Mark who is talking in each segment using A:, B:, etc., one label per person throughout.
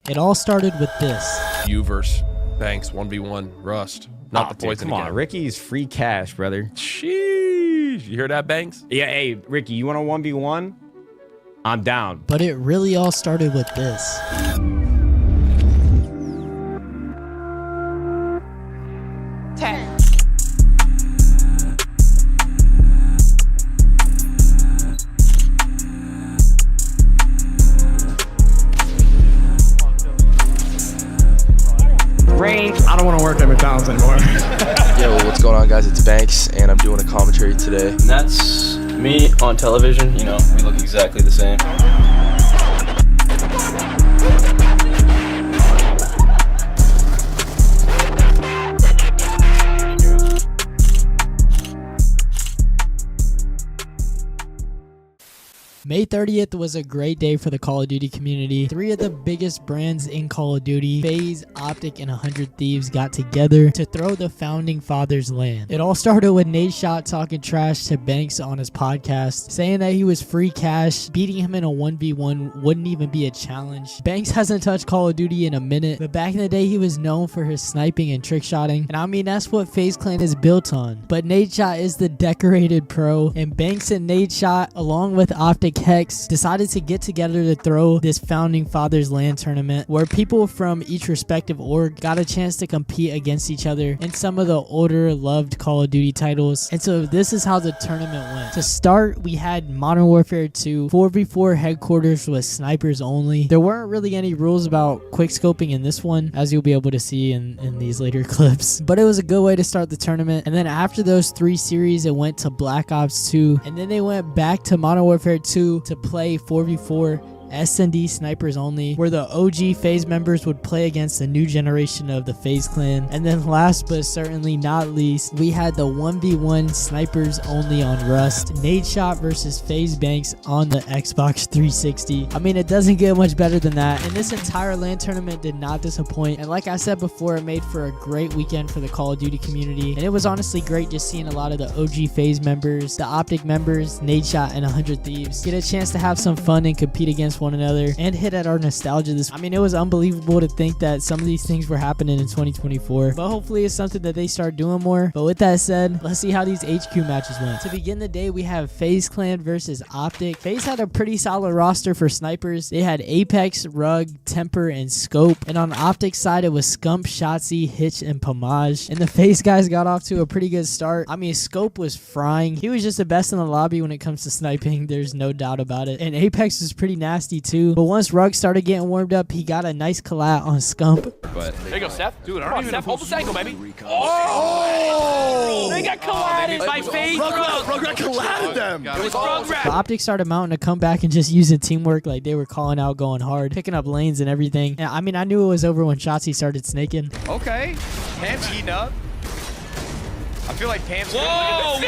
A: It all started with this.
B: You versus Banks 1v1 Rust. Not the poison
C: Come
B: again.
C: on, Ricky's free cash, brother.
B: Sheesh. You hear that, Banks?
C: Yeah, hey, Ricky, you want a 1v1? I'm down.
A: But it really all started with this.
D: Range. I don't want to work at McDonald's anymore.
E: Yo, what's going on, guys? It's Banks, and I'm doing a commentary today.
F: And that's me on television. You know, we look exactly the same.
A: May 30th was a great day for the Call of Duty community. 3 of the biggest brands in Call of Duty, FaZe, OpTic, and 100 Thieves got together to throw the Founding Fathers Lan. It all started with Nadeshot talking trash to Banks on his podcast, saying that he was free cash, beating him in a 1v1 wouldn't even be a challenge. Banks hasn't touched Call of Duty in a minute, but back in the day he was known for his sniping and trick shotting, and I mean that's what FaZe Clan is built on. But Nadeshot is the decorated pro, and Banks and Nadeshot, along with OpTic Hex, decided to get together to throw this Founding Fathers Lan Tournament where people from each respective org got a chance to compete against each other in some of the older loved Call of Duty titles. And so this is how the tournament went. To start, we had Modern Warfare 2 4v4 headquarters with snipers only. There weren't really any rules about quickscoping in this one, as you'll be able to see in these later clips, but it was a good way to start the tournament. And then after those 3 series, it went to Black Ops 2, and then they went back to Modern Warfare 2 to play 4v4 SnD snipers only, where the OG FaZe members would play against the new generation of the FaZe clan. And then last but certainly not least, we had the 1v1 snipers only on Rust, Nadeshot versus FaZe Banks on the Xbox 360. I mean, it doesn't get much better than that, and this entire LAN tournament did not disappoint. And like I said before, it made for a great weekend for the Call of Duty community, and it was honestly great just seeing a lot of the OG FaZe members, the OpTic members, Nadeshot, and 100 Thieves get a chance to have some fun and compete against one another and hit at our nostalgia. I mean, it was unbelievable to think that some of these things were happening in 2024, but hopefully it's something that they start doing more. But with that said, let's see how these HQ matches went. To begin the day, we have FaZe Clan versus OpTic. FaZe had a pretty solid roster for snipers. They had Apex, Rug, Temper, and Scope, and on OpTic's side it was Scump, Shotzzy, Hitch, and Pomage. And the FaZe guys got off to a pretty good start. I mean, Scope was frying. He was just the best in the lobby when it comes to sniping, there's no doubt about it. And Apex was pretty nasty too, but once Rug started getting warmed up, he got a nice collat on Scump.
B: But
G: there you go, Seth. Dude, I don't even Seth, hold this angle, baby. Oh! They got collatted by FaZe.
D: Rug got collatted them.
G: It was Rug.
A: But OpTic started mounting a comeback and just using teamwork, like they were calling out, going hard, picking up lanes and everything. And I mean, I knew it was over when Shotzzy started snaking.
H: Okay, Pam's heating up. I feel like Pam's good.
G: Whoa!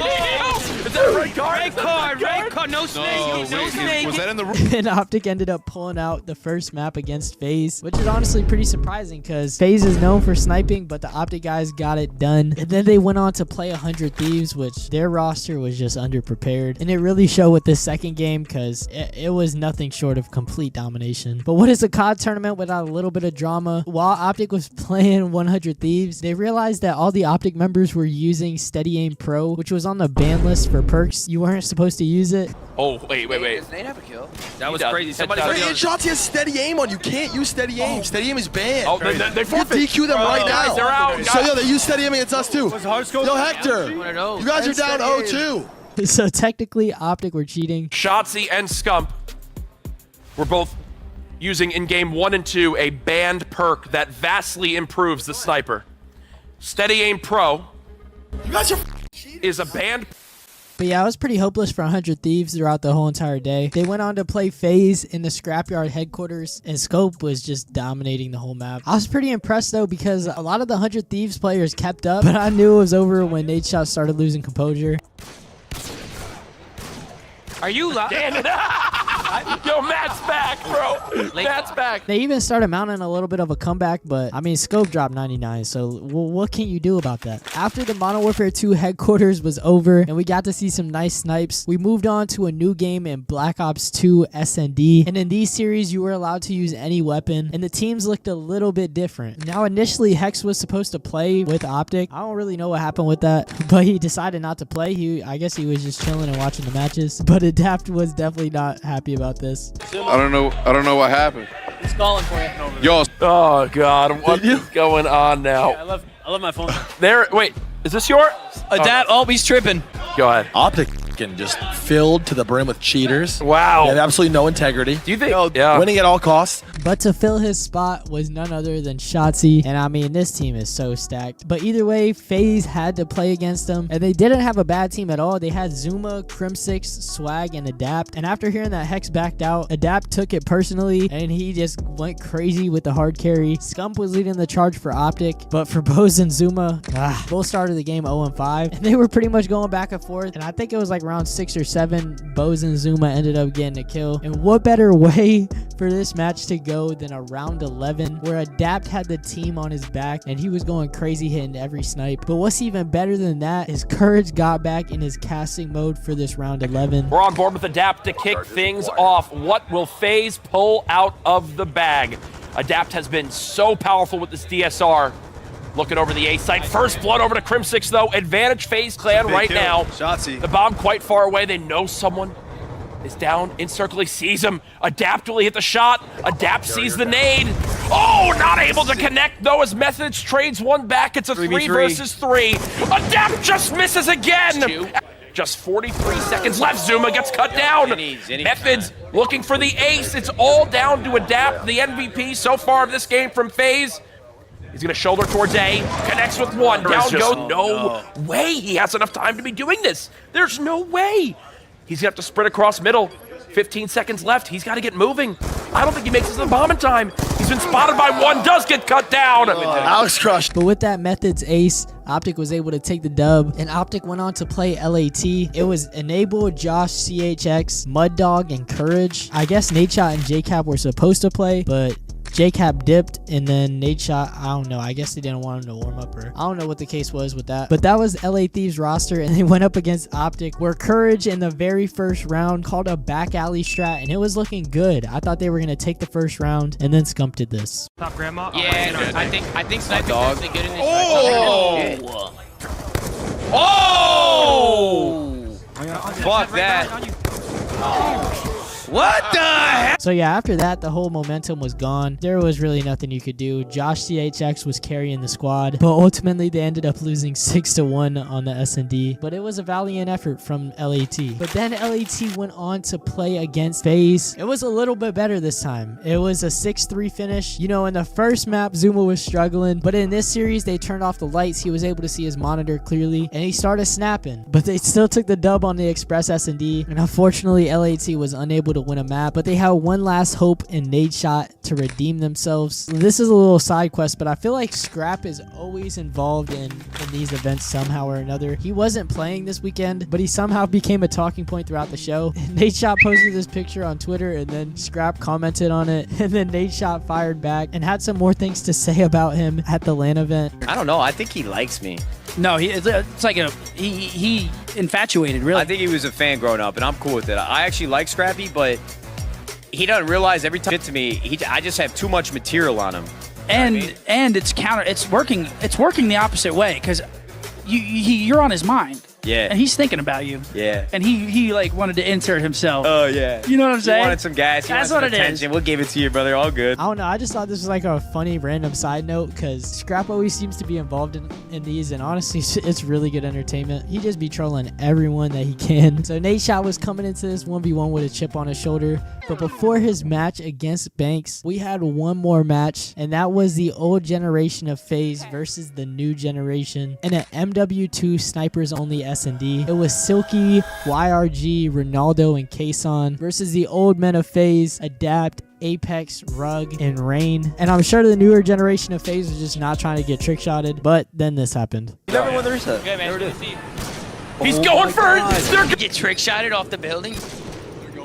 G: Is that a red card? Red card, no snake, no snake.
H: Was that in the room?
A: And OpTic ended up pulling out the first map against FaZe, which is honestly pretty surprising because FaZe is known for sniping, but the OpTic guys got it done. And then they went on to play 100 Thieves, which their roster was just underprepared. And it really showed with this second game because it was nothing short of complete domination. But what is a COD tournament without a little bit of drama? While OpTic was playing 100 Thieves, they realized that all the OpTic members were using Steady Aim Pro, which was on the ban list for perks. You weren't supposed to use it.
G: Oh, wait.
H: Does Nate have a kill?
G: That was crazy. Somebody
D: Wait, Shotzzy has steady aim on. You can't use steady aim. Steady aim is banned.
G: Oh, they forfeit.
D: You DQ them right now.
G: They're out.
D: So, yo, they use steady aim against us, too. Yo, Hector, you guys are down 0-2.
A: So technically, OpTic were cheating.
B: Shotzzy and Scump were both using in game 1 and 2 a banned perk that vastly improves the sniper. Steady Aim Pro
D: You guys are
B: is a banned.
A: But yeah, it was pretty hopeless for 100 Thieves throughout the whole entire day. They went on to play FaZe in the Scrapyard headquarters, and Scope was just dominating the whole map. I was pretty impressed though because a lot of the 100 Thieves players kept up, but I knew it was over when Nadeshot started losing composure.
G: Are you lying?
B: Yo, Matt's back, bro. Matt's back.
A: They even started mounting a little bit of a comeback, but I mean, Scope dropped 99, so what can you do about that? After the Modern Warfare 2 headquarters was over and we got to see some nice snipes, we moved on to a new game in Black Ops 2 SnD. And in these series, you were allowed to use any weapon, and the teams looked a little bit different. Now, initially, Hex was supposed to play with OpTic. I don't really know what happened with that, but he decided not to play. I guess he was just chilling and watching the matches, but Adapt was definitely not happy about this.
I: I don't know what happened.
G: He's calling for you.
I: Yo.
B: Oh God, what is going on now?
G: Yeah, I love my phone.
B: There. Wait, is this your?
G: Adapt. Oh, he's tripping.
B: Go ahead.
D: OpTic just filled to the brim with cheaters.
B: Wow.
D: They have absolutely no integrity.
B: Do you think? Yeah.
D: Winning at all costs.
A: But to fill his spot was none other than Shotzi. And I mean, this team is so stacked. But either way, FaZe had to play against them. And they didn't have a bad team at all. They had Zuma, Crim6, Swag, and Adapt. And after hearing that Hex backed out, Adapt took it personally. And he just went crazy with the hard carry. Scump was leading the charge for OpTic. But for Bose and Zuma, both started the game 0-5. And they were pretty much going back and forth. And I think it was like round 6 or 7, Bose and Zuma ended up getting a kill. And what better way for this match to go than a round 11 where Adapt had the team on his back and he was going crazy hitting every snipe. But what's even better than that is Courage got back in his casting mode for this round 11.
B: We're on board with Adapt to kick things off. What will FaZe pull out of the bag? Adapt has been so powerful with this DSR. Looking over the A site. First blood over to Crim6, though. Advantage FaZe clan right now.
H: Shotzi.
B: The bomb quite far away. They know someone is down in circle. He sees him. Adapt will he hit the shot. Adapt sees the nade. Oh, not able to connect, though, as Methods trades one back. It's a 3 versus 3. Adapt just misses again. Just 43 seconds left. Zuma gets cut down. Methods looking for the ace. It's all down to Adapt, the MVP so far of this game from FaZe. He's going to shoulder towards A, connects with one, down go. No way he has enough time to be doing this. There's no way. He's going to have to sprint across middle. 15 seconds left. He's got to get moving. I don't think he makes it to the bomb in time. He's been spotted by one, does get cut down.
D: Alex crushed.
A: But with that Methods ace, OpTic was able to take the dub, and OpTic went on to play LAT. It was Enable, Josh, CHX, Mud Dog, and Courage. I guess Nadeshot and JCap were supposed to play, but JCap dipped, and then Nadeshot, I don't know. I guess they didn't want him to warm up, or I don't know what the case was with that. But that was LA Thieves roster, and they went up against OpTic, where Courage in the very first round called a back alley strat, and it was looking good. I thought they were going to take the first round, and then Scump did this.
G: Top grandma? Yeah, no, I think sniping's actually good in this.
H: Oh! Oh! Fuck that. What the heck?
A: So yeah, after that, the whole momentum was gone. There was really nothing you could do. Josh CHX was carrying the squad, but ultimately they ended up losing 6-1 on the SnD. But it was a valiant effort from LAT. But then LAT went on to play against FaZe. It was a little bit better this time. It was a 6-3 finish. You know, in the first map, Zuma was struggling, but in this series, they turned off the lights. He was able to see his monitor clearly, and he started snapping. But they still took the dub on the Express SnD, and unfortunately, LAT was unable to win a map, but they had one last hope in Nadeshot to redeem themselves. This is a little side quest, but I feel like Scrap is always involved in these events somehow or another. He wasn't playing this weekend, but he somehow became a talking point throughout the show. Nadeshot posted this picture on Twitter, and then Scrap commented on it, and then Nadeshot fired back and had some more things to say about him at the LAN event.
J: I don't know. I think he likes me.
G: No, it's like he infatuated, really.
J: I think he was a fan growing up, and I'm cool with it. I actually like Scrappy, but he doesn't realize every time to me, I just have too much material on him.
G: And it's working the opposite way, because you're on his mind.
J: Yeah.
G: And he's thinking about you.
J: Yeah.
G: And he like wanted to insert himself.
J: Oh yeah.
G: You know what I'm saying?
J: He wanted some gas.
G: That's what it is.
J: We'll give it to you, brother. All good.
A: I don't know. I just thought this was like a funny random side note, because Scrap always seems to be involved in these, and honestly, it's really good entertainment. He just be trolling everyone that he can. So Nadeshot was coming into this 1v1 with a chip on his shoulder. But before his match against Banks, we had one more match, and that was the old generation of FaZe versus the new generation in an MW2 snipers only SnD. It was Silky, YRG, Ronaldo, and Kason versus the old men of FaZe, Adapt, Apex, Rug, and Rain. And I'm sure the newer generation of FaZe was just not trying to get trick-shotted, but then this happened.
J: You never won the reset.
B: He's going for it.
G: Get trick-shotted off the building.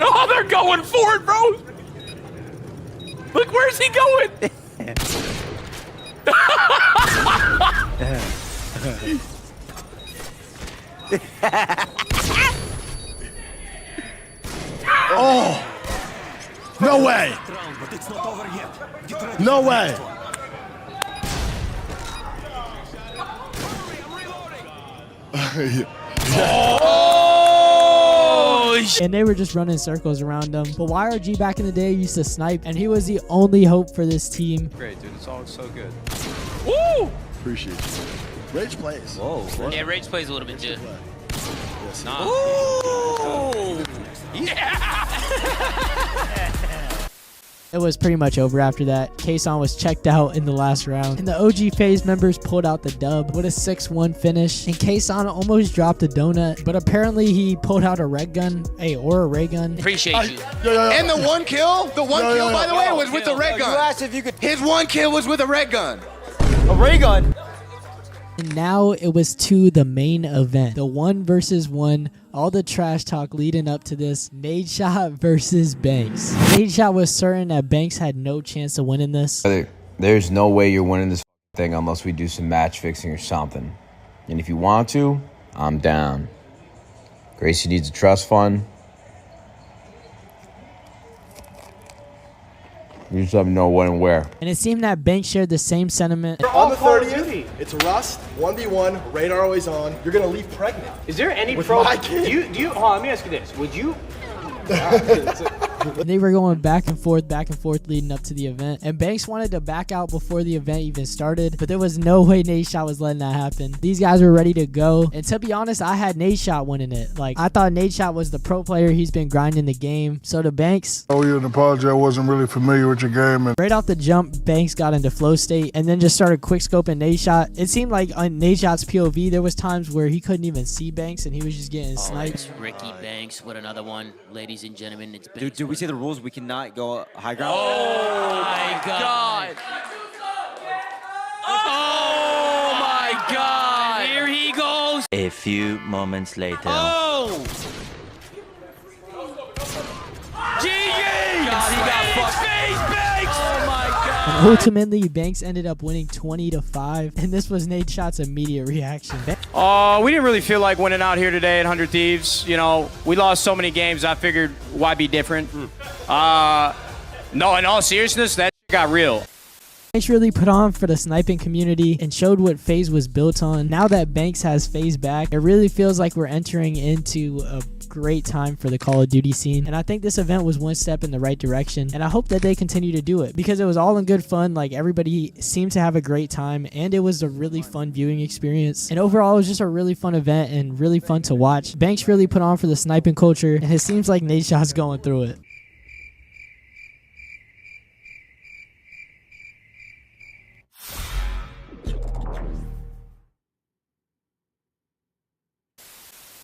B: Oh, they're going for it, bro. Look, where's he going?
D: Oh! No way! No way!
A: And they were just running circles around him. But YRG back in the day used to snipe, and he was the only hope for this team.
J: Great, dude. It's all so good.
B: Woo!
D: Appreciate you. Rage plays.
J: Whoa.
K: Yeah, Rage plays a little bit, too.
D: Yes.
K: Nah.
B: Ooh! Yeah!
A: It was pretty much over after that. Kason was checked out in the last round, and the OG FaZe members pulled out the dub with a 6-1 finish. And Kason almost dropped a donut, but apparently he pulled out a red gun, or a ray gun.
K: Appreciate you.
D: And the one kill, by the way, was with the red gun.
J: You asked if you could.
D: His one kill was with a red gun.
J: A ray gun.
A: And now it was to the main event, the 1v1. All the trash talk leading up to this, Nadeshot versus Banks. Nadeshot was certain that Banks had no chance of winning this.
L: There's no way you're winning this thing unless we do some match fixing or something. And if you want to, I'm down. Gracie needs a trust fund. We just have to know when and where.
A: And it seemed that Banks shared the same sentiment.
D: On the 30th, it's Rust, 1v1, radar always on. You're going to leave pregnant.
J: Is there any
D: With
J: pro?
D: my kid.
J: Do you? Hold on, let me ask you this. Would you?
A: They were going back and forth leading up to the event. And Banks wanted to back out before the event even started, but there was no way Nadeshot was letting that happen. These guys were ready to go. And to be honest, I had Nadeshot winning it. Like, I thought Nadeshot was the pro player. He's been grinding the game. So to Banks.
I: Oh, yeah, an apology. I wasn't really familiar with your game. And
A: right off the jump, Banks got into flow state and then just started quick scoping Nadeshot. It seemed like on Nadeshot's POV, there was times where he couldn't even see Banks and he was just getting sniped.
K: It's Ricky Banks with another one. Ladies and gentlemen, it's
J: Dude, we see the rules? We cannot go high ground.
B: Oh my God! Oh my God!
K: Here he goes.
M: A few moments later.
K: Oh!
B: GG! God, he got fucked. Banks! Oh my God!
A: And ultimately, Banks ended up winning 20-5, and this was Nadeshot's immediate reaction.
J: We didn't really feel like winning out here today at 100 Thieves. You know, we lost so many games. I figured, why be different? No, in all seriousness, that got real.
A: Banks really put on for the sniping community and showed what FaZe was built on. Now that Banks has FaZe back, it really feels like we're entering into a great time for the Call of Duty scene, and I think this event was one step in the right direction, and I hope that they continue to do it because it was all in good fun. Like, everybody seemed to have a great time, and it was a really fun viewing experience, and overall it was just a really fun event and really fun to watch. Banks really put on for the sniping culture, and it seems like Nadeshot's going through it.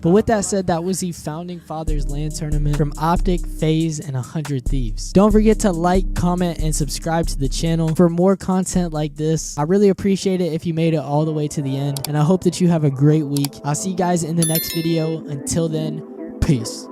A: But with that said, that was the Founding Fathers Lan Tournament from OpTic, FaZe, and 100 Thieves. Don't forget to like, comment, and subscribe to the channel for more content like this. I really appreciate it if you made it all the way to the end, and I hope that you have a great week. I'll see you guys in the next video. Until then, peace.